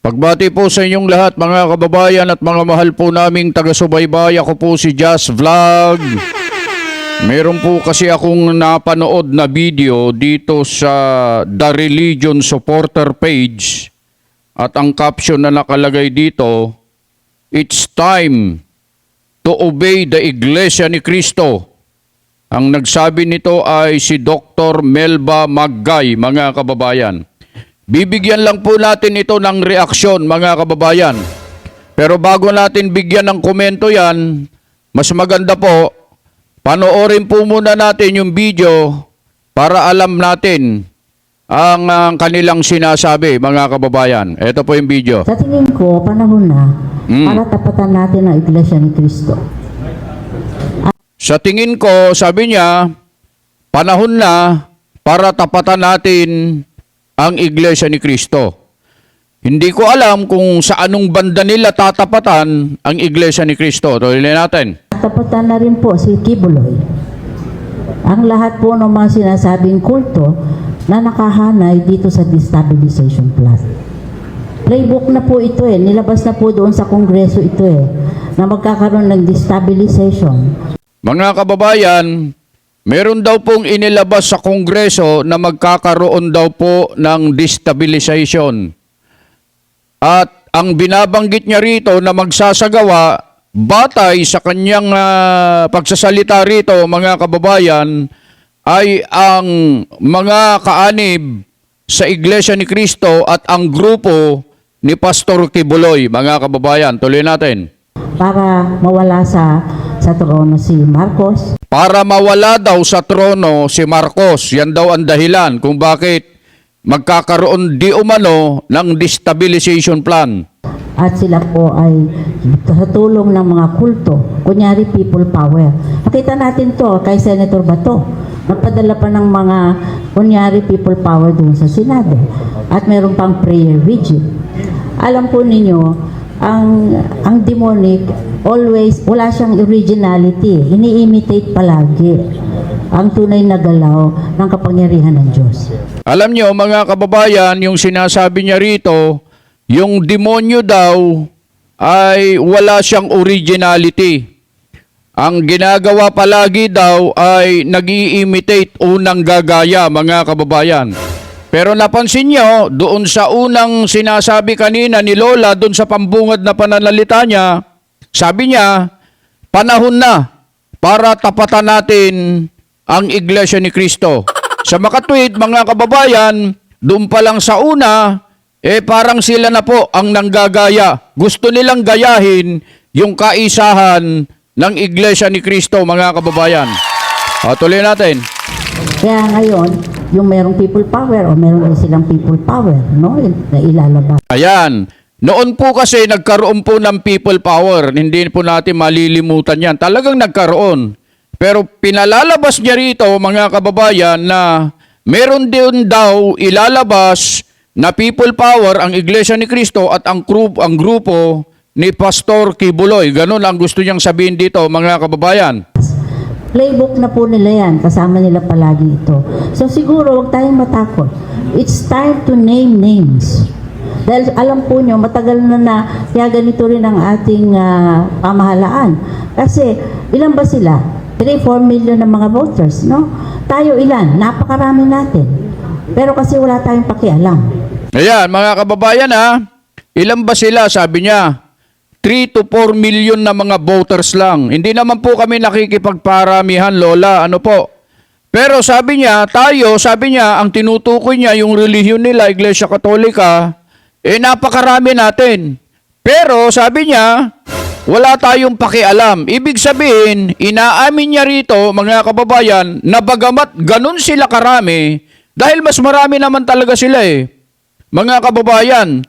Pagbati po sa inyong lahat mga kababayan at mga mahal po naming taga-subaybay. Ako po si Just Vlog. Meron po kasi akong napanood na video dito sa The Religion Supporter page. At ang caption na nakalagay dito, "It's time to obey the Iglesia ni Cristo." Ang nagsabi nito ay si Dr. Melba Maggay, mga kababayan. Bibigyan lang po natin ito ng reaksyon, mga kababayan. Pero bago natin bigyan ng komento yan, mas maganda po, panoorin po muna natin yung video para alam natin ang kanilang sinasabi, mga kababayan. Ito po yung video. Sa tingin ko, panahon na para tapatan natin ang Iglesia ni Cristo. Sa tingin ko, sabi niya, panahon na para tapatan natin ang Iglesia ni Cristo. Hindi ko alam kung sa anong banda nila tatapatan ang Iglesia ni Cristo. Tuloy natin. Tapatan na rin po si Kibuloy. Ang lahat po ng mga sinasabing kulto na nakahanay dito sa destabilization plan. Playbook na po ito nilabas na po doon sa Kongreso ito na magkakaroon ng destabilization. Mga kababayan, meron daw pong inilabas sa Kongreso na magkakaroon daw po ng destabilization. At ang binabanggit niya rito na magsasagawa, batay sa kanyang pagsasalita rito, mga kababayan, ay ang mga kaanib sa Iglesia ni Cristo at ang grupo ni Pastor Kibuloy, mga kababayan. Tuloy natin. Para mawala sa trono si Marcos. Para mawala daw sa trono si Marcos. Yan daw ang dahilan kung bakit magkakaroon di umano ng destabilization plan. At sila po ay sa tulong ng mga kulto, kunyari people power. Nakita natin to kay Senator Bato. Nagpadala pa ng mga kunyari people power doon sa Senado. At meron pang prayer vigil. Alam po ninyo, ang demonic always, wala siyang originality. Ini-imitate palagi ang tunay na galaw ng kapangyarihan ng Diyos. Alam niyo mga kababayan, yung sinasabi niya rito, yung demonyo daw ay wala siyang originality. Ang ginagawa palagi daw ay nag-i-imitate, unang gagaya, mga kababayan. Pero napansin niyo, doon sa unang sinasabi kanina ni Lola, doon sa pambungad na pananalita niya, sabi niya, panahon na para tapatan natin ang Iglesia ni Cristo. Sa makatwid, mga kababayan, doon pa lang sa una, parang sila na po ang nanggagaya. Gusto nilang gayahin yung kaisahan ng Iglesia ni Cristo, mga kababayan. Tuloy natin. Kaya ngayon, yung merong people power o meron din silang people power, no? Na ilalabas. Ayan. Noon po kasi nagkaroon po ng people power. Hindi po natin malilimutan yan. Talagang nagkaroon. Pero pinalalabas niya rito, mga kababayan, na meron din daw ilalabas na people power ang Iglesia ni Cristo at ang grupo ni Pastor Kibuloy. Ganun ang gusto niyang sabihin dito, mga kababayan. Playbook na po nila yan. Kasama nila palagi ito. So siguro, huwag tayong matakot. It's time to name names. Dahil alam po nyo, matagal na kaya ganito rin ang ating pamahalaan. Kasi, ilan ba sila? 3-4 million na mga voters, no? Tayo ilan? Napakarami natin. Pero kasi wala tayong pakialam. Ayan, mga kababayan ilan ba sila? Sabi niya, 3 to 4 million na mga voters lang. Hindi naman po kami nakikipagparamihan, Lola. Ano po? Pero sabi niya, ang tinutukoy niya, yung relihiyon nila, Iglesia Katolika, napakarami natin. Pero sabi niya, wala tayong pakialam. Ibig sabihin, inaamin niya rito, mga kababayan, na bagamat ganun sila karami, dahil mas marami naman talaga sila mga kababayan,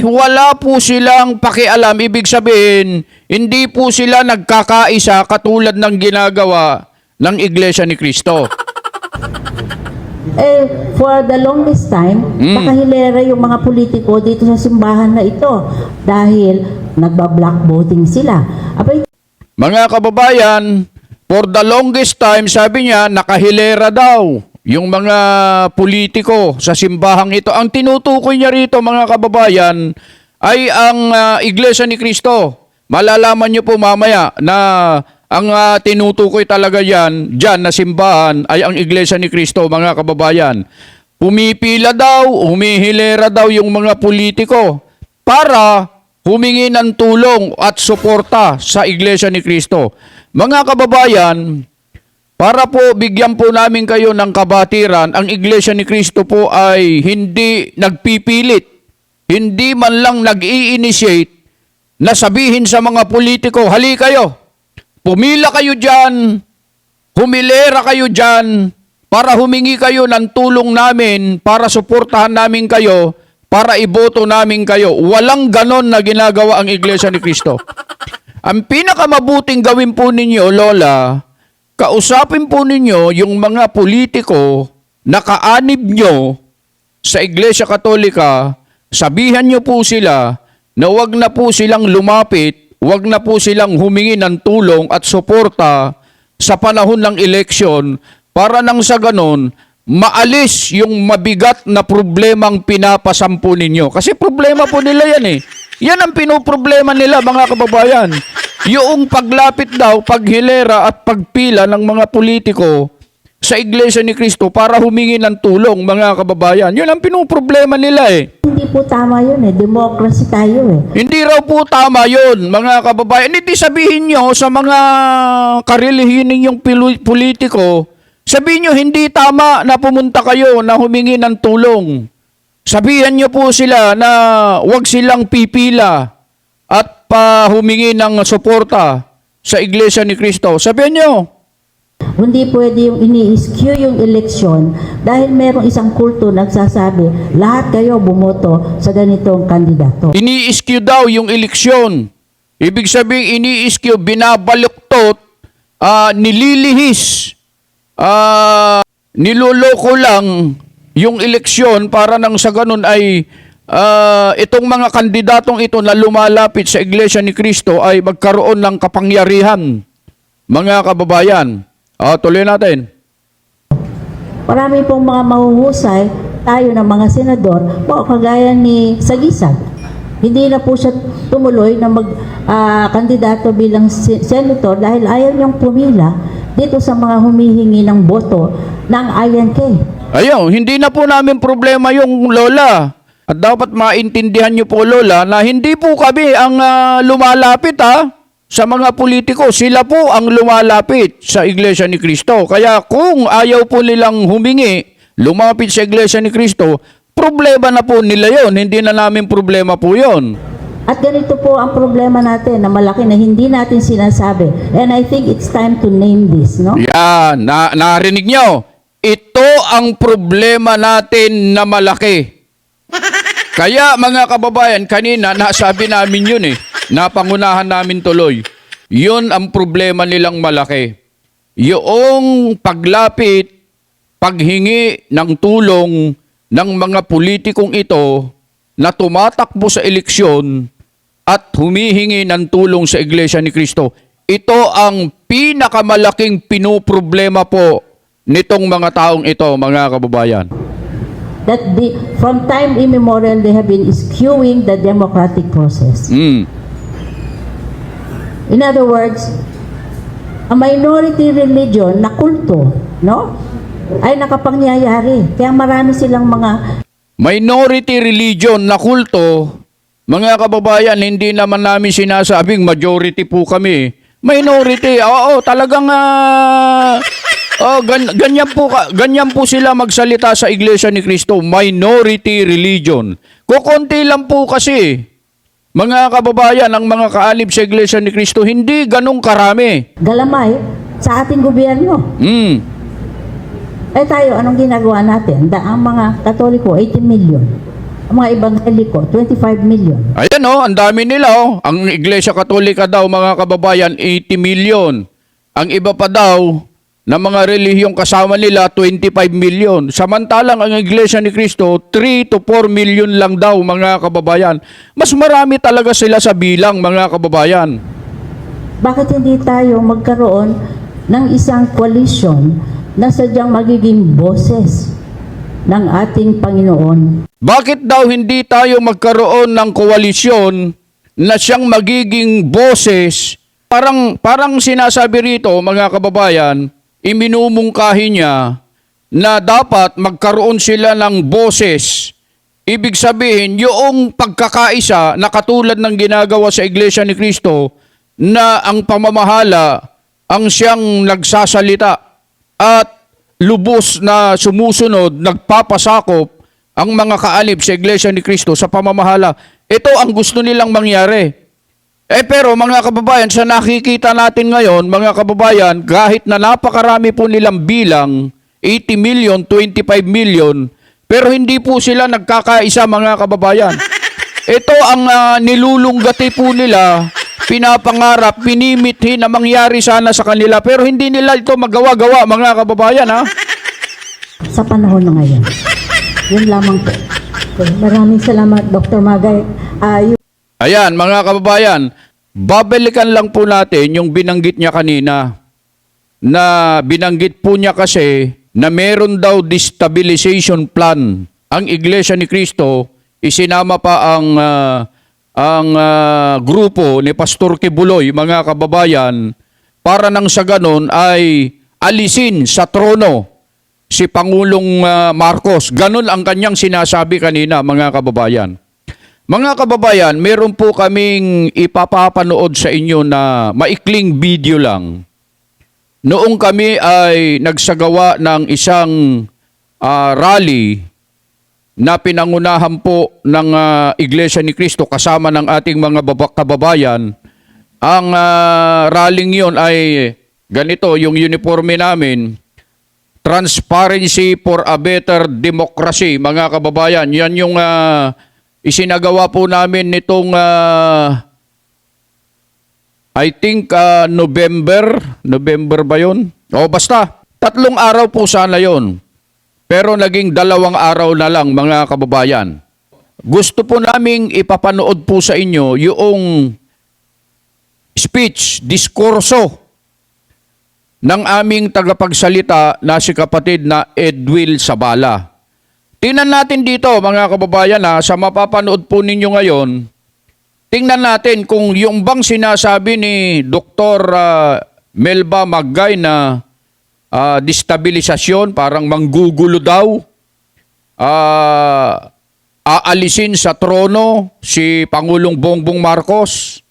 wala po silang pakialam. Ibig sabihin, hindi po sila nagkakaisa katulad ng ginagawa ng Iglesia ni Cristo. For the longest time, nakahilera yung mga politiko dito sa simbahan na ito dahil nagba-block voting sila. Abay, mga kababayan, for the longest time, sabi niya, nakahilera daw yung mga politiko sa simbahang ito. Ang tinutukoy niya rito, mga kababayan, ay ang Iglesia ni Cristo. Malalaman niyo po mamaya na ang tinutukoy talaga dyan na simbahan ay ang Iglesia ni Cristo, mga kababayan. Pumipila daw, humihilera daw yung mga politiko para humingi ng tulong at suporta sa Iglesia ni Cristo. Mga kababayan, para po bigyan po namin kayo ng kabatiran, ang Iglesia ni Cristo po ay hindi nagpipilit, hindi man lang nag-i-initiate na sabihin sa mga politiko, hali kayo, pumila kayo dyan, humilera kayo dyan, para humingi kayo ng tulong namin, para suportahan namin kayo, para iboto namin kayo. Walang ganon na ginagawa ang Iglesia ni Cristo. Ang pinakamabuting gawin po ninyo, Lola, kausapin po ninyo yung mga politiko na kaanib nyo sa Iglesia Katolika, sabihan nyo po sila na wag na po silang lumapit, wag na po silang humingi ng tulong at suporta sa panahon ng eleksyon para nang sa ganon, maalis yung mabigat na problemang pinapasampu ninyo. Kasi problema po nila yan eh. Yan ang pinoproblema nila, mga kababayan. Yung paglapit daw, paghilera at pagpila ng mga politiko sa Iglesia ni Cristo para humingi ng tulong, mga kababayan. Yun ang pinoproblema nila eh. Hindi po tama yun eh. Democracy tayo eh. Hindi raw po tama yun, mga kababayan. Hindi sabihin nyo sa mga karelihiyon ninyong politiko, sabihin nyo hindi tama na pumunta kayo na humingi ng tulong. Sabihan nyo po sila na huwag silang pipila at humingi ng suporta sa Iglesia ni Cristo. Sabihan nyo. Hindi pwede yung ini-skew yung eleksyon dahil merong isang kulto nagsasabi, lahat kayo bumoto sa ganitong kandidato. Ini-skew daw yung eleksyon. Ibig sabihin, ini-skew, binabaluktot, nililihis, niloloko lang yung eleksyon para nang sa ganun ay itong mga kandidatong ito na lumalapit sa Iglesia ni Cristo ay magkaroon ng kapangyarihan. Mga kababayan, tuloy natin. Marami pong mga mahuhusay tayo ng mga senador, kagaya ni Sagisag. Hindi na po siya tumuloy na kandidato bilang senator dahil ayaw niyang pumila dito sa mga humihingi ng boto ng INK. Ayaw, hindi na po namin problema yung Lola. At dapat maintindihan niyo po, Lola, na hindi po kami ang lumalapit sa mga politiko. Sila po ang lumalapit sa Iglesia ni Cristo. Kaya kung ayaw po nilang humingi, lumapit sa Iglesia ni Cristo, problema na po nila yon. Hindi na namin problema po yon. At ganito po ang problema natin na malaki na hindi natin sinasabi. And I think it's time to name this, no? Yan, narinig nyo. Ito ang problema natin na malaki. Kaya mga kababayan, kanina nasabi namin yun eh. Napangunahan namin tuloy. Yun ang problema nilang malaki. Yung paglapit, paghingi ng tulong ng mga politikong ito na tumatakbo sa eleksyon at humihingi ng tulong sa Iglesia ni Cristo. Ito ang pinakamalaking pinoproblema po nitong mga taong ito, mga kababayan. That from time immemorial, they have been skewing the democratic process. In other words, a minority religion na kulto, no, ay nakapangyayari. Kaya marami silang mga Minority religion na kulto, mga kababayan, hindi naman namin sinasabing majority po kami. Minority, oo, talagang ganyan po sila magsalita sa Iglesia ni Cristo, minority religion. Kukunti lang po kasi, mga kababayan, ang mga kaalib sa Iglesia ni Cristo, hindi ganong karami. galamay sa ating gobyerno. Eh tayo, anong ginagawa natin? Ang mga Katoliko, 18 million. Ang mga Ebangheliko, 25 million. Ayan ang dami nila Ang Iglesia Katolika daw, mga kababayan, 80 million. Ang iba pa daw, na mga relihiyong kasama nila, 25 million. Samantalang ang Iglesia ni Cristo, 3 to 4 million lang daw, mga kababayan. Mas marami talaga sila sa bilang, mga kababayan. Bakit hindi tayo magkaroon ng isang coalition na sadyang magiging boses ng ating Panginoon. Bakit daw hindi tayo magkaroon ng koalisyon na siyang magiging boses? Parang sinasabi rito, mga kababayan, iminumungkahi niya na dapat magkaroon sila ng boses. Ibig sabihin, yung pagkakaisa na katulad ng ginagawa sa Iglesia ni Cristo, na ang pamamahala ang siyang nagsasalita at lubos na sumusunod, nagpapasakop ang mga kaalip sa Iglesia ni Cristo sa pamamahala. Ito ang gusto nilang mangyari. Pero mga kababayan, sa nakikita natin ngayon, mga kababayan, kahit na napakarami po nilang bilang, 80 million, 25 million, pero hindi po sila nagkakaisa, mga kababayan. Ito ang nilulunggati po nila, pinapangarap, pinimithi na mangyari sana sa kanila, pero hindi nila ito magawa-gawa, mga kababayan, ha? Sa panahon na ngayon. Yun lamang po. Okay. Maraming salamat, Dr. Magay. Ayan, mga kababayan, babalikan lang po natin yung binanggit niya kanina. Na binanggit po niya kasi na meron daw destabilization plan. Ang Iglesia ni Cristo, isinama pa ang grupo ni Pastor Kibuloy, mga kababayan, para nang sa ganon ay alisin sa trono si Pangulong Marcos. Ganon ang kanyang sinasabi kanina, mga kababayan. Mga kababayan, meron po kaming ipapapanood sa inyo na maikling video lang. Noong kami ay nagsagawa ng isang rally na pinangunahan po ng Iglesia ni Cristo kasama ng ating mga kababayan, ang rallying yon ay ganito, yung uniforme namin, Transparency for a Better Democracy, mga kababayan. Yan yung isinagawa po namin nitong I think November ba yun? O basta, 3 araw po sana yon. Pero naging 2 araw na lang, mga kababayan. Gusto po naming ipapanood po sa inyo yung speech, diskurso ng aming tagapagsalita na si kapatid na Edwil Sabala. Tingnan natin dito, mga kababayan, sa mapapanood po ninyo ngayon, tingnan natin kung yung bang sinasabi ni Dr. Melba Magay na destabilisasyon, parang manggugulo daw, aalisin sa trono si Pangulong Bongbong Marcos.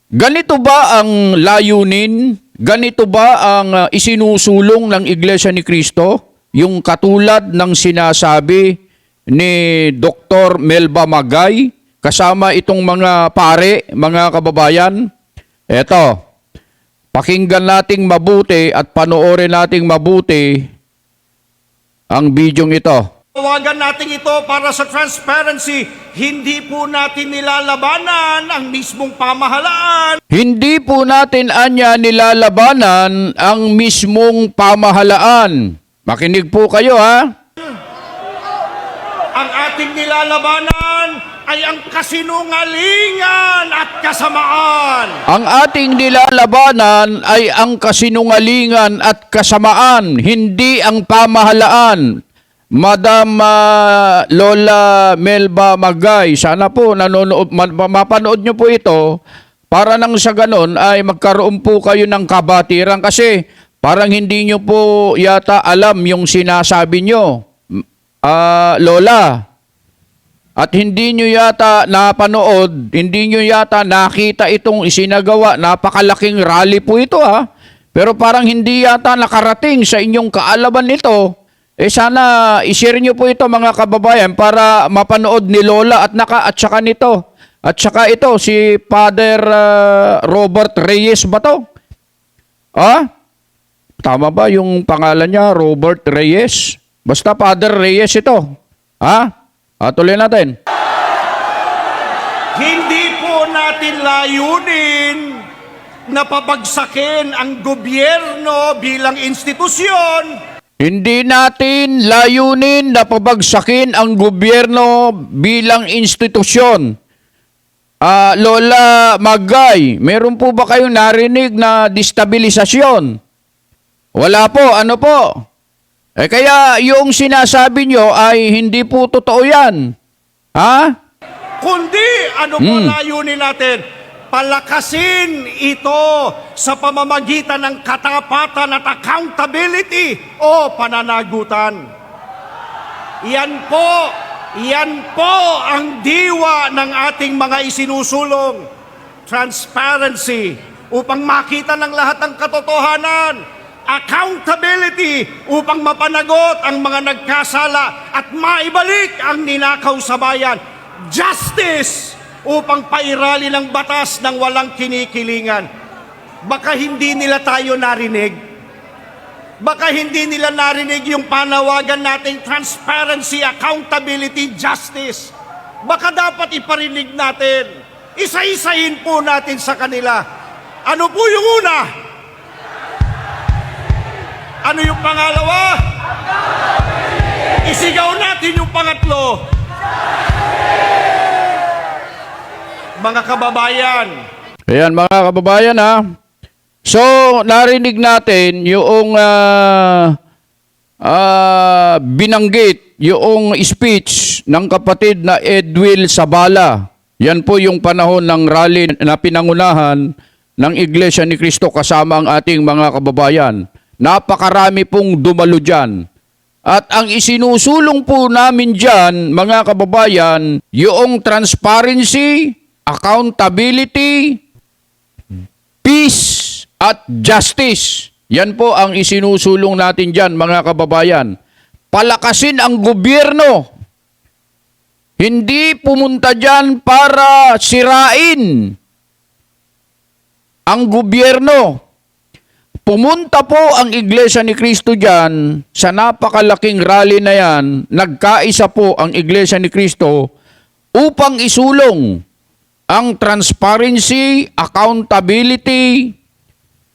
Ganito ba ang layunin? Ganito ba ang isinusulong ng Iglesia ni Cristo? Yung katulad ng sinasabi ni Dr. Melba Magay kasama itong mga pare, mga kababayan? Eto, pakinggan nating mabuti at panoorin nating mabuti ang bidyong ito. Tawagan natin ito para sa transparency. Hindi po natin nilalabanan ang mismong pamahalaan. Hindi po natin anya nilalabanan ang mismong pamahalaan. Makinig po kayo, ha? Ang ating nilalabanan ay ang kasinungalingan at kasamaan. Ang ating nilalabanan ay ang kasinungalingan at kasamaan, hindi ang pamahalaan. Madam Lola Melba Magay, sana po mapanood nyo po ito para nang sa ganon ay magkaroon po kayo ng kabatiran kasi parang hindi nyo po yata alam yung sinasabi nyo, Lola. At hindi nyo yata napanood, hindi nyo yata nakita itong isinagawa, napakalaking rally po ito, ha. Pero parang hindi yata nakarating sa inyong kaalaman nito. Sana i-share nyo po ito, mga kababayan, para mapanood ni Lola at saka nito. At saka ito, si Father Robert Reyes ba to? Tama ba yung pangalan niya, Robert Reyes? Basta Father Reyes ito. Tuloy natin. Hindi po natin layunin na pabagsakin ang gobyerno bilang institusyon. Hindi natin layunin na pabagsakin ang gobyerno bilang institusyon. Lola Magay, meron po ba kayong narinig na destabilisasyon? Wala po, ano po? Kaya yung sinasabi nyo ay hindi po totoo yan. Ha? Kundi ano po layunin natin? Palakasin ito sa pamamagitan ng katapatan at accountability o pananagutan. Yan po ang diwa ng ating mga isinusulong. Transparency upang makita ng lahat ng katotohanan. Accountability upang mapanagot ang mga nagkasala at maibalik ang ninakaw sa bayan. Justice upang pairali ng batas ng walang kinikilingan. Baka hindi nila tayo narinig. Baka hindi nila narinig yung panawagan nating transparency, accountability, justice. Baka dapat iparinig natin. Isa-isahin po natin sa kanila. Ano po yung una? Ano yung pangalawa? Isigaw natin yung pangatlo. Mga kababayan. Ayan mga kababayan ha. So, narinig natin yung binanggit, yung speech ng kapatid na Edwil Sabala. Yan po yung panahon ng rally na pinangunahan ng Iglesia ni Cristo kasama ang ating mga kababayan. Napakarami pong dumalo dyan. At ang isinusulong po namin dyan, mga kababayan, yung transparency, accountability, peace, at justice. Yan po ang isinusulong natin dyan, mga kababayan. Palakasin ang gobyerno. Hindi pumunta dyan para sirain ang gobyerno. Pumunta po ang Iglesia ni Cristo dyan sa napakalaking rally na yan. Nagkaisa po ang Iglesia ni Cristo upang isulong ang transparency, accountability,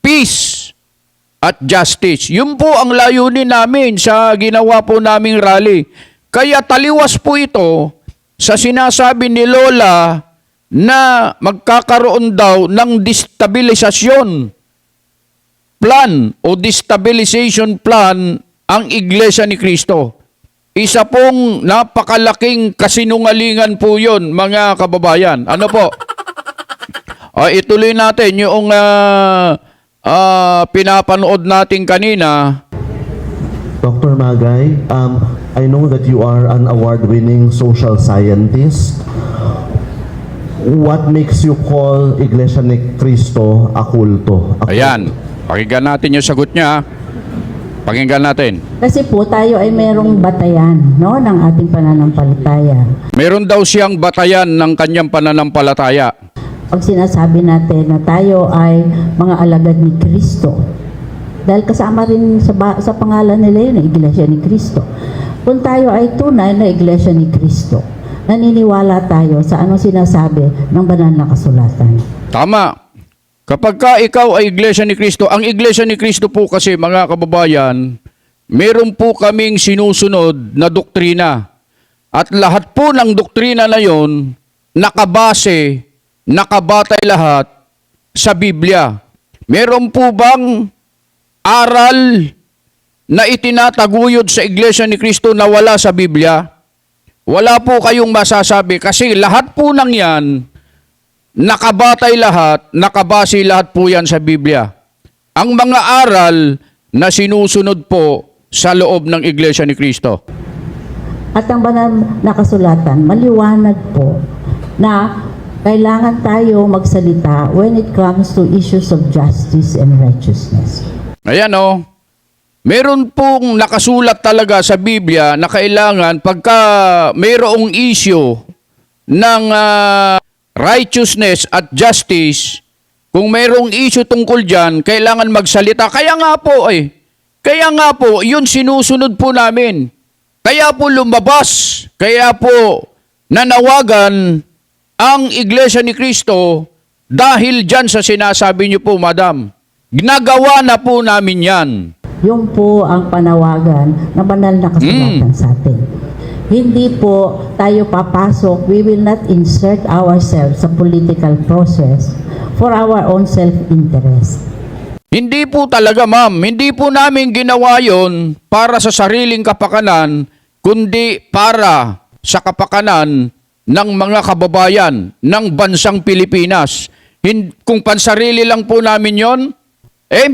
peace, at justice. Yun po ang layunin namin sa ginawa po naming rally. Kaya taliwas po ito sa sinasabi ni Lola na magkakaroon daw ng destabilisasyon plan o destabilization plan ang Iglesia ni Cristo. Isa pong napakalaking kasinungalingan po yun, mga kababayan. Ano po? Ituloy natin yung pinapanood natin kanina. Dr. Magay, I know that you are an award-winning social scientist. What makes you call Iglesia ni Cristo a kulto? Ayan. Pakinggan natin yung sagot niya. Pakinggan natin. Kasi po tayo ay merong batayan, no, ng ating pananampalataya. Meron daw siyang batayan ng kanyang pananampalataya. Pag sinasabi natin na tayo ay mga alagad ni Kristo, dahil kasama rin sa pangalan nila yun, Iglesia ni Cristo. Kung tayo ay tunay na Iglesia ni Cristo, naniniwala tayo sa anong sinasabi ng banal na kasulatan. Tama. Kapag ka ikaw ay Iglesia ni Cristo, ang Iglesia ni Cristo po kasi, mga kababayan, meron po kaming sinusunod na doktrina. At lahat po ng doktrina na yon nakabase, nakabatay lahat sa Biblia. Meron po bang aral na itinataguyod sa Iglesia ni Cristo na wala sa Biblia? Wala po kayong masasabi kasi lahat po ng yan, nakabatay lahat, nakabase lahat po yan sa Biblia. Ang mga aral na sinusunod po sa loob ng Iglesia ni Cristo. At ang banal na kasulatan, maliwanag po na kailangan tayo magsalita when it comes to issues of justice and righteousness. Ayan o. Meron pong nakasulat talaga sa Biblia na kailangan pagka mayroong issue ng righteousness at justice, kung mayroong issue tungkol dyan, kailangan magsalita. Kaya nga po, yun sinusunod po namin. Kaya po lumabas, kaya po nanawagan ang Iglesia ni Cristo dahil dyan sa sinasabi niyo po, Madam. Ginagawa na po namin yan. Yung po ang panawagan na banal na kasulatan sa atin. Hindi po tayo papasok, we will not insert ourselves sa political process for our own self-interest. Hindi po talaga, ma'am. Hindi po namin ginawa yon para sa sariling kapakanan, kundi para sa kapakanan ng mga kababayan ng bansang Pilipinas. Kung pansarili lang po namin yon,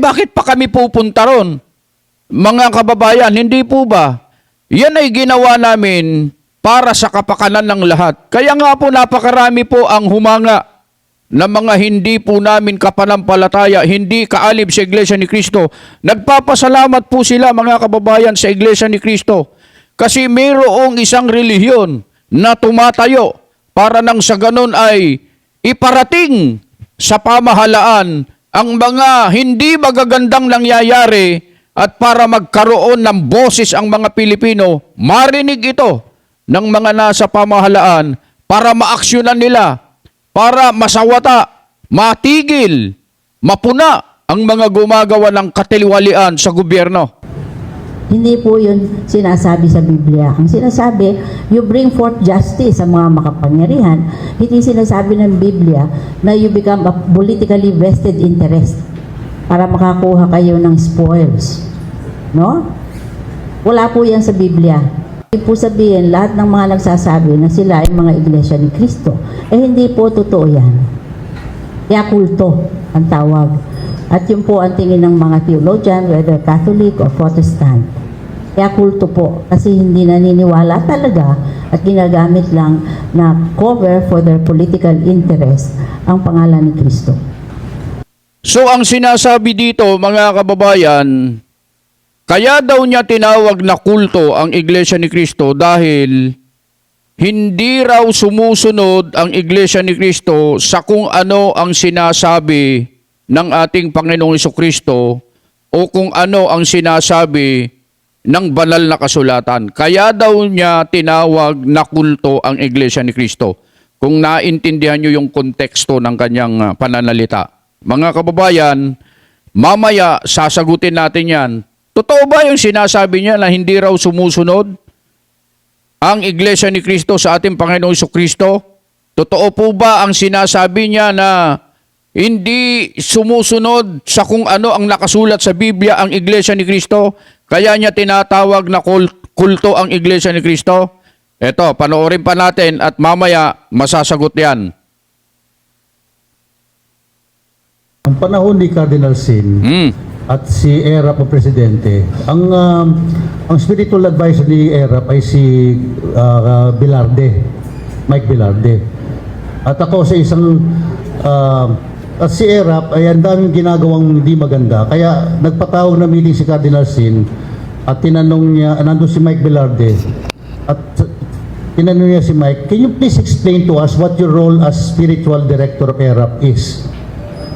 bakit pa kami pupunta ron? Mga kababayan, hindi po ba? Yan ay ginawa namin para sa kapakanan ng lahat. Kaya nga po napakarami po ang humanga na mga hindi po namin kapanampalataya, hindi kaalib sa Iglesia ni Cristo. Nagpapasalamat po sila, mga kababayan, sa Iglesia ni Cristo. Kasi mayroong isang relihiyon na tumatayo para nang sa ganun ay iparating sa pamahalaan ang mga hindi magagandang nangyayari at para magkaroon ng boses ang mga Pilipino, marinig ito ng mga nasa pamahalaan para maaksyonan nila, para masawata, matigil, mapuna ang mga gumagawa ng katiliwalian sa gobyerno. Hindi po yun sinasabi sa Biblia. Ang sinasabi, you bring forth justice sa mga makapangyarihan. Hindi sinasabi ng Biblia na you become a politically vested interest para makakuha kayo ng spoils. No? Wala po yan sa Biblia. Hindi po sabihin lahat ng mga nagsasabi na sila ay mga iglesia ni Cristo. Hindi po totoo yan. Kaya kulto ang tawag. At yun po ang tingin ng mga theologian, whether Catholic or Protestant. Kaya kulto po, kasi hindi naniniwala talaga at ginagamit lang na cover for their political interest ang pangalan ni Cristo. So ang sinasabi dito, mga kababayan, kaya daw niya tinawag na kulto ang Iglesia ni Cristo dahil hindi raw sumusunod ang Iglesia ni Cristo sa kung ano ang sinasabi ng ating Panginoong Jesucristo o kung ano ang sinasabi ng banal na kasulatan. Kaya daw niya tinawag na kulto ang Iglesia ni Cristo. Kung naintindihan niyo yung konteksto ng kanyang pananalita. Mga kababayan, mamaya sasagutin natin yan. Totoo ba yung sinasabi niya na hindi raw sumusunod ang Iglesia ni Cristo sa ating Panginoong Jesucristo? Totoo po ba ang sinasabi niya na hindi sumusunod sa kung ano ang nakasulat sa Biblia ang Iglesia ni Cristo? Kaya niya tinatawag na kulto ang Iglesia ni Cristo? Eto, panoorin pa natin at mamaya masasagot yan. Ang panahon ni Cardinal Sin at si Erap ang presidente, ang spiritual advisor ni Erap ay si Bilarde, Mike Bilarde. At ako sa isang at si Erap ay ang daming ginagawang hindi maganda. Kaya nagpatawag na meeting si Cardinal Sin at tinanong niya, nandun si Mike Bilarde, at tinanong niya si Mike, can you please explain to us what your role as spiritual director of Erap is?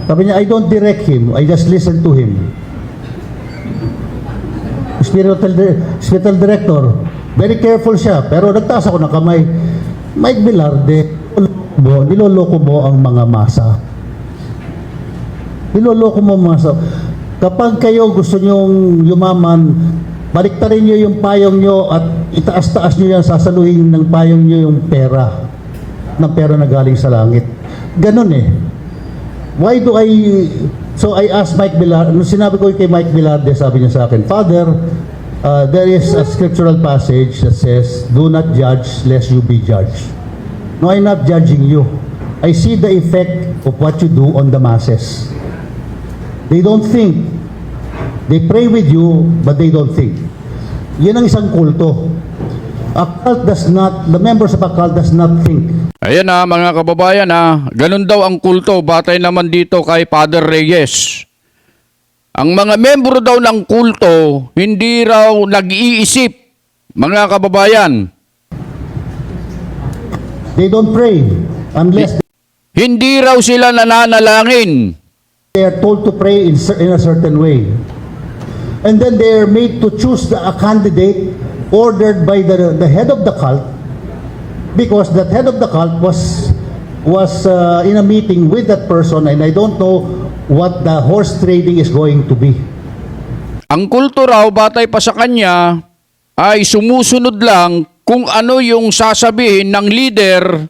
Sabi niya, I don't direct him, I just listen to him. Spiritual director, very careful siya, pero nagtaas ako ng kamay. Mike Bilarde, niloloko mo ang mga masa. Niloloko mo masa. Kapag kayo gusto nyong yumaman, baliktarin nyo yung payong nyo at itaas-taas nyo yan, sasaluhin ng payong nyo yung pera. Ng pera na galing sa langit. Ganon eh. Why do I... So I asked Mike Bilarde, nung sinabi ko kay Mike Bilarde, sabi niya sa akin, Father, there is a scriptural passage that says, do not judge lest you be judged. No, I'm not judging you. I see the effect of what you do on the masses. They don't think. They pray with you, but they don't think. Yan ang isang kulto. A cult does not, the members of a cult does not think. Ayan na mga kababayan ganun daw ang kulto, batay naman dito kay Father Reyes. Ang mga membro daw ng kulto, hindi raw nag-iisip, mga kababayan. They don't pray unless Hindi raw sila nananalangin. they are told to pray in a certain way. And then they are made to choose a candidate ordered by the head of the cult, because that head of the cult was in a meeting with that person, and I don't know what the horse trading is going to be. Ang kulto raw, batay pa sa kanya, ay sumusunod lang kung ano yung sasabihin ng leader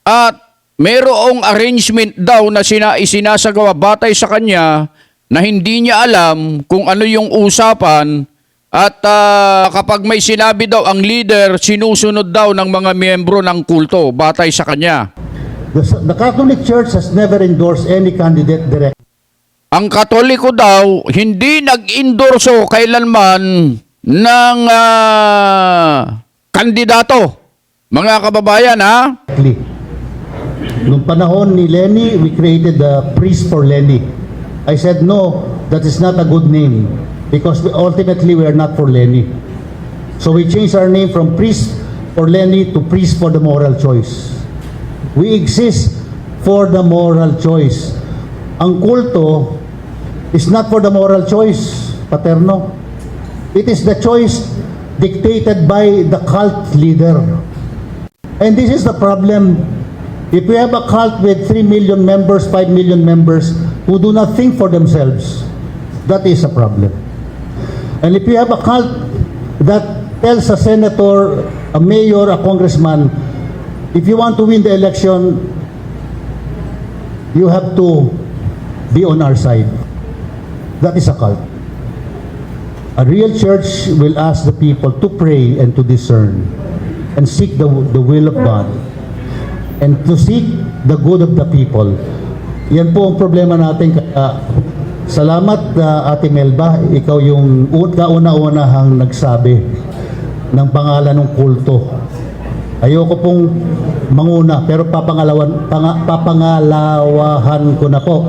at mayroong arrangement daw na isinasagawa batay sa kanya na hindi niya alam kung ano yung usapan at kapag may sinabi daw ang leader, sinusunod daw ng mga miyembro ng kulto batay sa kanya. The Catholic Church has never endorsed any candidate direct. Ang Katoliko daw hindi nag-endorso kailanman ng kandidato. Mga kababayan, ha? Noong panahon ni Lenny, we created the Priest for Lenny. I said, no, that is not a good name because ultimately we are not for Lenny. So we changed our name from Priest for Lenny to Priest for the Moral Choice. We exist for the moral choice. Ang kulto is not for the moral choice, Paterno. It is the choice dictated by the cult leader. And this is the problem. If we have a cult with 3 million members, 5 million members who do not think for themselves, that is a problem. And if you have a cult that tells a senator, a mayor, a congressman, if you want to win the election, you have to be on our side. That is a cult. A real church will ask the people to pray and to discern and seek the will of God and to seek the good of the people. Yan po ang problema natin. Kaya salamat Ate Melba, ikaw yung kauna-unahang nagsabi ng pangalan ng kulto. Ayoko pong manguna pero papangalawahan ko na po.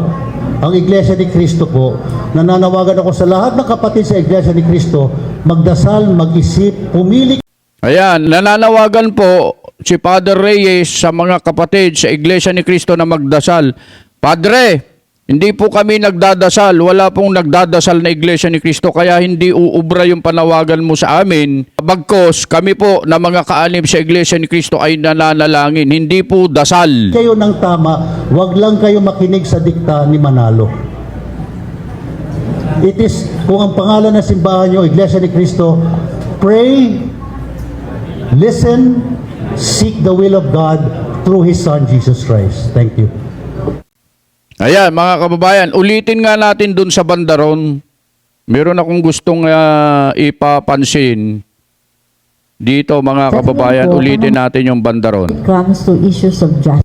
Ang Iglesia ni Cristo po, nananawagan ako sa lahat ng kapatid sa Iglesia ni Cristo, magdasal, mag-isip, pumili. Ayan, nananawagan po si Father Reyes sa mga kapatid sa Iglesia ni Cristo na magdasal. Padre, hindi po kami nagdadasal. Wala pong nagdadasal na Iglesia ni Cristo kaya hindi uubra yung panawagan mo sa amin. Bagkos, kami po na mga kaanib sa Iglesia ni Cristo ay nananalangin. Hindi po dasal. Kayo ng tama, wag lang kayo makinig sa dikta ni Manalo. It is, kung ang pangalan ng simbahan nyo, Iglesia ni Cristo, pray, listen, seek the will of God through His Son, Jesus Christ. Thank you. Ayan, mga kababayan, ulitin nga natin dun sa bandaron. Meron akong gustong ipapansin dito, mga kababayan. Ulitin natin yung bandaron. It comes to issues of justice.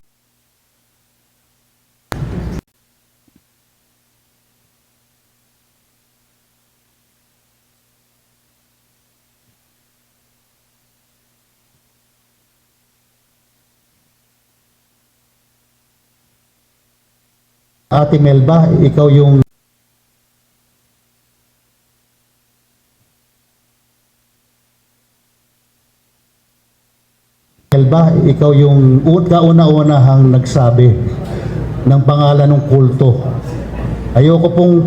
Ate Melba, ikaw yung kauna-unahang nagsabi ng pangalan ng kulto. Ayoko pong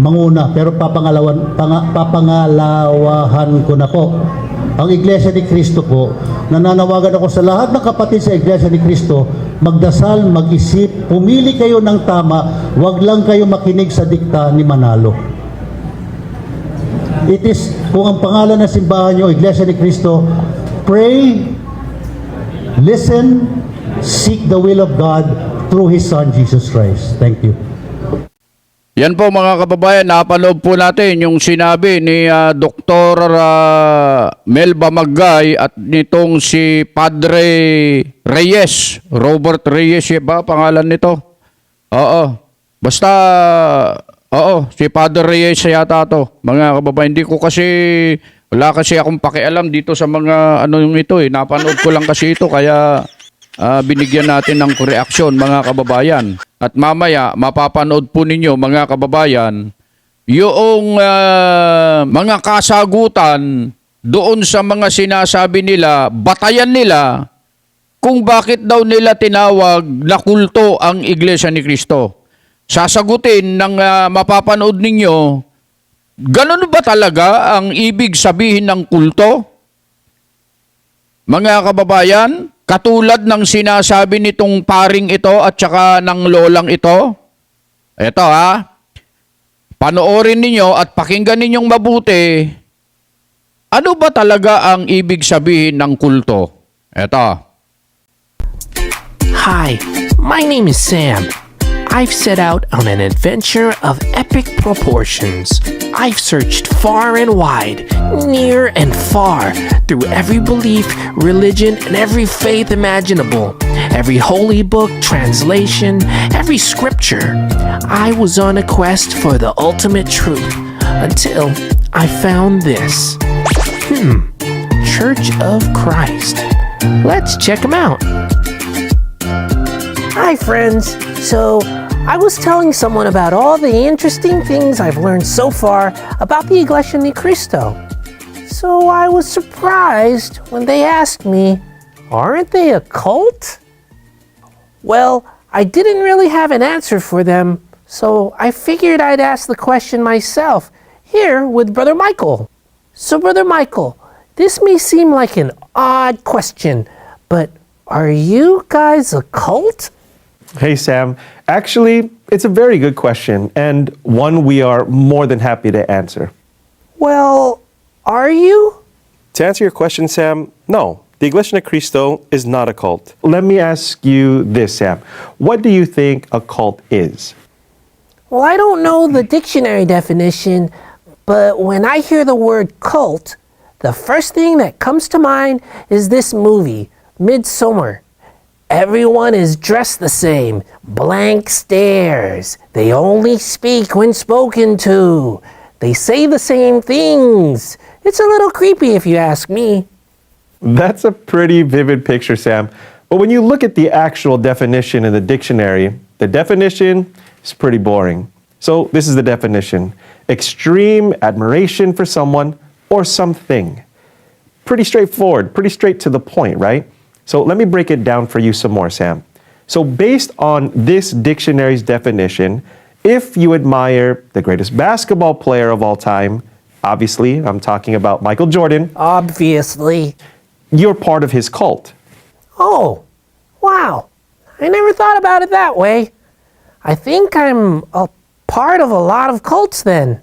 manguna pero papangalawahan ko na po. Ang Iglesia ni Cristo po, nananawagan ako sa lahat ng kapatid sa Iglesia ni Cristo, magdasal, mag-isip, pumili kayo ng tama, wag lang kayo makinig sa dikta ni Manalo. It is, kung ang pangalan ng simbahan nyo, Iglesia ni Cristo, pray, listen, seek the will of God through His Son, Jesus Christ. Thank you. Yan po mga kababayan, napanood po natin yung sinabi ni Dr. Melba Magay at nitong si Padre Reyes. Robert Reyes, ba pangalan nito? Oo. Basta, oo, si Padre Reyes yata to. Mga kababayan, hindi ko kasi, wala kasi akong pakialam dito sa mga ano yung ito eh. Napanood ko lang kasi ito kaya binigyan natin ng reaksyon mga kababayan. At mamaya, mapapanood po ninyo mga kababayan, yung mga kasagutan doon sa mga sinasabi nila, batayan nila kung bakit daw nila tinawag na kulto ang Iglesia ni Cristo. Sasagutin ng mapapanood ninyo, ganun ba talaga ang ibig sabihin ng kulto? Mga kababayan, katulad ng sinasabi nitong paring ito at saka ng lolang ito. Ito panoorin ninyo at pakinggan ninyong mabuti. Ano ba talaga ang ibig sabihin ng kulto? Ito. Hi, my name is Sam. I've set out on an adventure of epic proportions. I've searched far and wide, near and far, through every belief, religion, and every faith imaginable, every holy book, translation, every scripture. I was on a quest for the ultimate truth until I found this. Church of Christ. Let's check them out. Hi, friends. So, I was telling someone about all the interesting things I've learned so far about the Iglesia Ni Cristo. So, I was surprised when they asked me, aren't they a cult? Well, I didn't really have an answer for them, so I figured I'd ask the question myself, here with Brother Michael. So, Brother Michael, this may seem like an odd question, but are you guys a cult? Hey, Sam. Actually, it's a very good question, and one we are more than happy to answer. Well, are you? To answer your question, Sam, no. The Iglesia Ni Cristo is not a cult. Let me ask you this, Sam. What do you think a cult is? Well, I don't know the dictionary definition, but when I hear the word cult, the first thing that comes to mind is this movie, Midsommar. Everyone is dressed the same, blank stares. They only speak when spoken to. They say the same things. It's a little creepy if you ask me. That's a pretty vivid picture, Sam. But when you look at the actual definition in the dictionary, the definition is pretty boring. So this is the definition. Extreme admiration for someone or something. Pretty straightforward, pretty straight to the point, right? So let me break it down for you some more, Sam. So based on this dictionary's definition, if you admire the greatest basketball player of all time, obviously I'm talking about Michael Jordan, Obviously. you're part of his cult. Oh, wow. I never thought about it that way. I think I'm a part of a lot of cults then.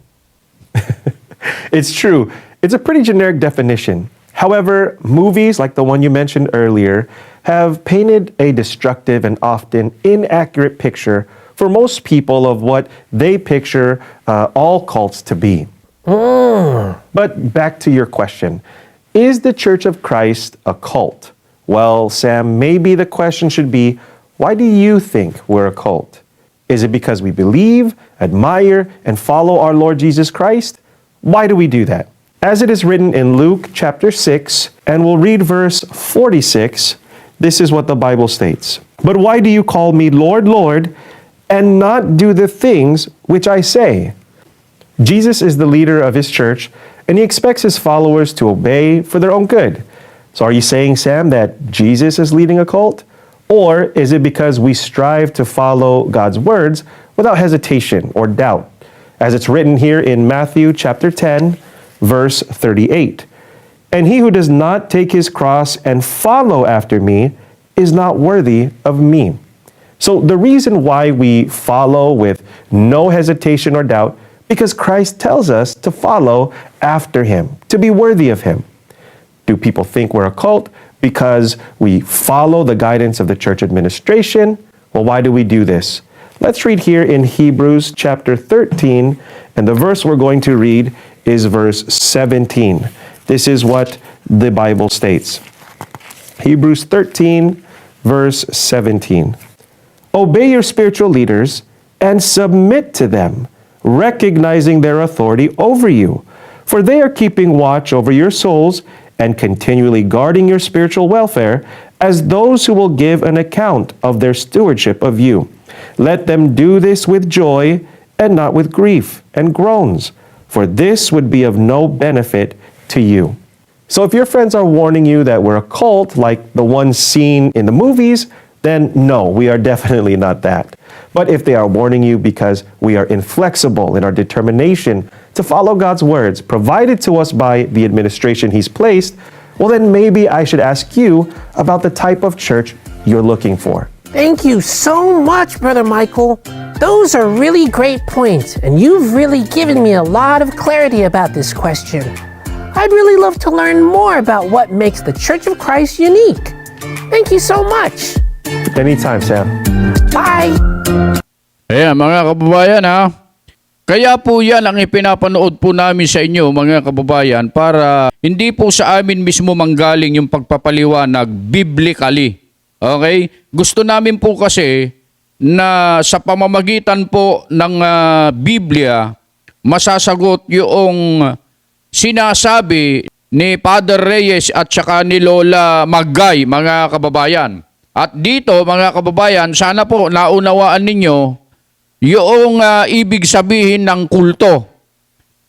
It's true. It's a pretty generic definition. However, movies like the one you mentioned earlier have painted a destructive and often inaccurate picture for most people of what they picture all cults to be. But back to your question. Is the Church of Christ a cult? Well, Sam, maybe the question should be, why do you think we're a cult? Is it because we believe, admire, and follow our Lord Jesus Christ? Why do we do that? As it is written in Luke chapter 6, and we'll read verse 46, this is what the Bible states. But why do you call me Lord, Lord, and not do the things which I say? Jesus is the leader of his church, and he expects his followers to obey for their own good. So are you saying, Sam, that Jesus is leading a cult? Or is it because we strive to follow God's words without hesitation or doubt? As it's written here in Matthew chapter 10, verse 38. And he who does not take his cross and follow after me is not worthy of me. So the reason why we follow with no hesitation or doubt, because Christ tells us to follow after him, to be worthy of him. Do people think we're a cult because we follow the guidance of the church administration? Well, why do we do this? Let's read here in Hebrews chapter 13, and the verse we're going to read is verse 17. This is what the Bible states. Hebrews 13, verse 17. Obey your spiritual leaders and submit to them, recognizing their authority over you. For they are keeping watch over your souls and continually guarding your spiritual welfare as those who will give an account of their stewardship of you. Let them do this with joy and not with grief and groans, for this would be of no benefit to you. So if your friends are warning you that we're a cult like the ones seen in the movies, then no, we are definitely not that. But if they are warning you because we are inflexible in our determination to follow God's words provided to us by the administration He's placed, well then maybe I should ask you about the type of church you're looking for. Thank you so much, Brother Michael. Those are really great points, and you've really given me a lot of clarity about this question. I'd really love to learn more about what makes the Church of Christ unique. Thank you so much. Anytime, Sam. Bye. Ayan, mga kababayan ha. Kaya po yan ang ipinapanood po namin sa inyo mga kababayan para hindi po sa amin mismo manggaling yung pagpapaliwanag biblically. Okay? Gusto namin po kasi na sa pamamagitan po ng Biblia masasagot yung sinasabi ni Father Reyes at saka ni Lola Magay mga kababayan. At dito mga kababayan, sana po naunawaan ninyo yung ibig sabihin ng kulto.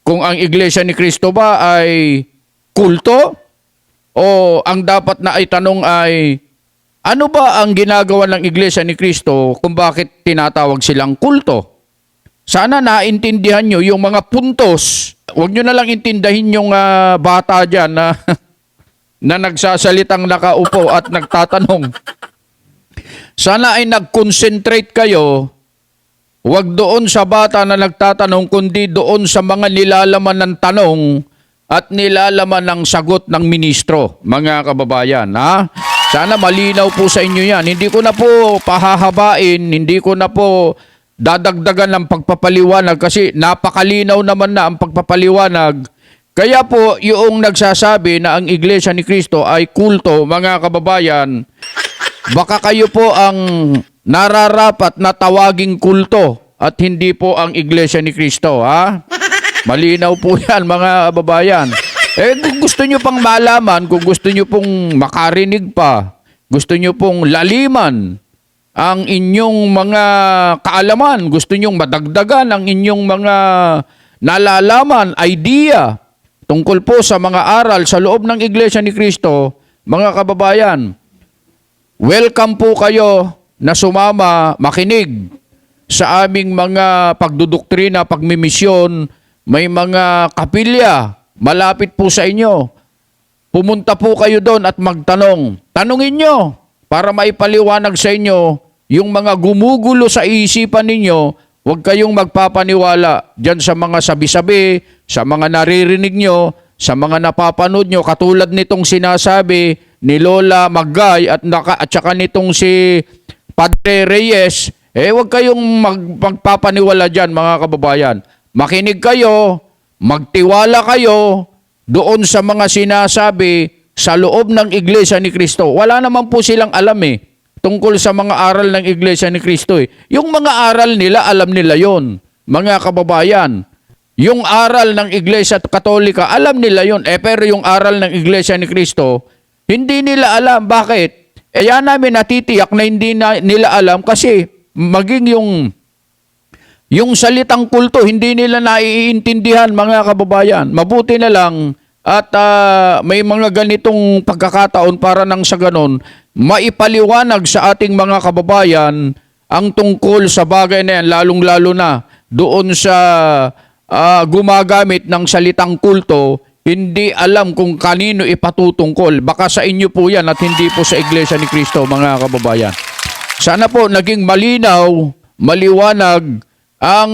Kung ang Iglesia ni Cristo ba ay kulto o ang dapat na itanong ay ano ba ang ginagawa ng Iglesia ni Cristo kung bakit tinatawag silang kulto? Sana naintindihan nyo yung mga puntos. Huwag nyo na lang intindihin yung bata dyan na, na nagsasalitang nakaupo at nagtatanong. Sana ay nag-concentrate kayo. Huwag doon sa bata na nagtatanong, kundi doon sa mga nilalaman ng tanong at nilalaman ng sagot ng ministro, mga kababayan. Ha? Sana malinaw po sa inyo yan. Hindi ko na po pahahabain, hindi ko na po dadagdagan ng pagpapaliwanag kasi napakalinaw naman na ang pagpapaliwanag. Kaya po yung nagsasabi na ang Iglesia ni Cristo ay kulto, mga kababayan, baka kayo po ang nararapat na tawaging kulto at hindi po ang Iglesia ni Cristo, ha? Malinaw po yan, mga kababayan. Kung gusto nyo pang malaman, kung gusto nyo pong makarinig pa, gusto nyo pong laliman ang inyong mga kaalaman, gusto nyo madagdagan ang inyong mga nalalaman, idea, tungkol po sa mga aral sa loob ng Iglesia ni Cristo, mga kababayan, welcome po kayo na sumama, makinig sa aming mga pagdudoktrina, pagmimisyon. May mga kapilya malapit po sa inyo. Pumunta po kayo doon at magtanong. Tanungin nyo para maipaliwanag sa inyo yung mga gumugulo sa isipan ninyo. Huwag kayong magpapaniwala dyan sa mga sabi-sabi, sa mga naririnig nyo, sa mga napapanood nyo, katulad nitong sinasabi ni Lola Magay at saka nitong si Padre Reyes, huwag kayong magpapaniwala dyan, mga kababayan. Makinig kayo, magtiwala kayo doon sa mga sinasabi sa loob ng Iglesia ni Cristo. Wala naman po silang alam tungkol sa mga aral ng Iglesia ni Cristo. Yung mga aral nila, alam nila yon, mga kababayan. Yung aral ng Iglesia Katolika, alam nila yon. Pero yung aral ng Iglesia ni Cristo, hindi nila alam. Bakit? Yan namin natitiyak na hindi nila alam kasi maging yung salitang kulto, hindi nila naiintindihan, mga kababayan. Mabuti na lang at may mga ganitong pagkakataon para nang sa ganon, maipaliwanag sa ating mga kababayan ang tungkol sa bagay na yan, lalong-lalo na doon sa gumagamit ng salitang kulto, hindi alam kung kanino ipatutungkol. Baka sa inyo po yan at hindi po sa Iglesia ni Cristo, mga kababayan. Sana po naging malinaw, maliwanag ang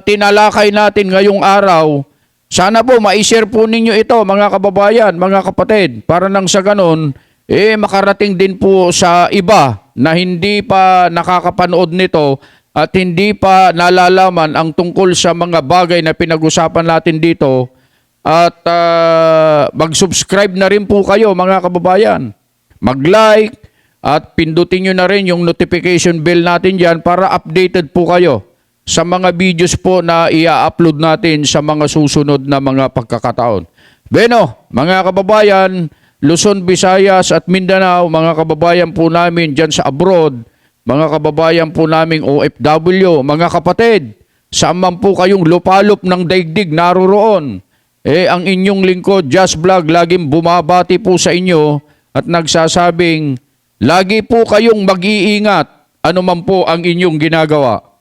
tinalakay natin ngayong araw. Sana po ma-share po ninyo ito, mga kababayan, mga kapatid, para nang sa ganon, makarating din po sa iba na hindi pa nakakapanood nito at hindi pa nalalaman ang tungkol sa mga bagay na pinag-usapan natin dito. At mag-subscribe na rin po kayo, mga kababayan. Mag-like at pindutin nyo na rin yung notification bell natin dyan para updated po kayo sa mga videos po na i-upload natin sa mga susunod na mga pagkakataon. Beno, mga kababayan, Luzon, Visayas at Mindanao, mga kababayan po namin dyan sa abroad, mga kababayan po naming OFW, mga kapatid, saan man po kayong lupalop ng daigdig naroroon, ang inyong lingkod, Just Vlog, laging bumabati po sa inyo at nagsasabing, lagi po kayong mag-iingat, ano man po ang inyong ginagawa.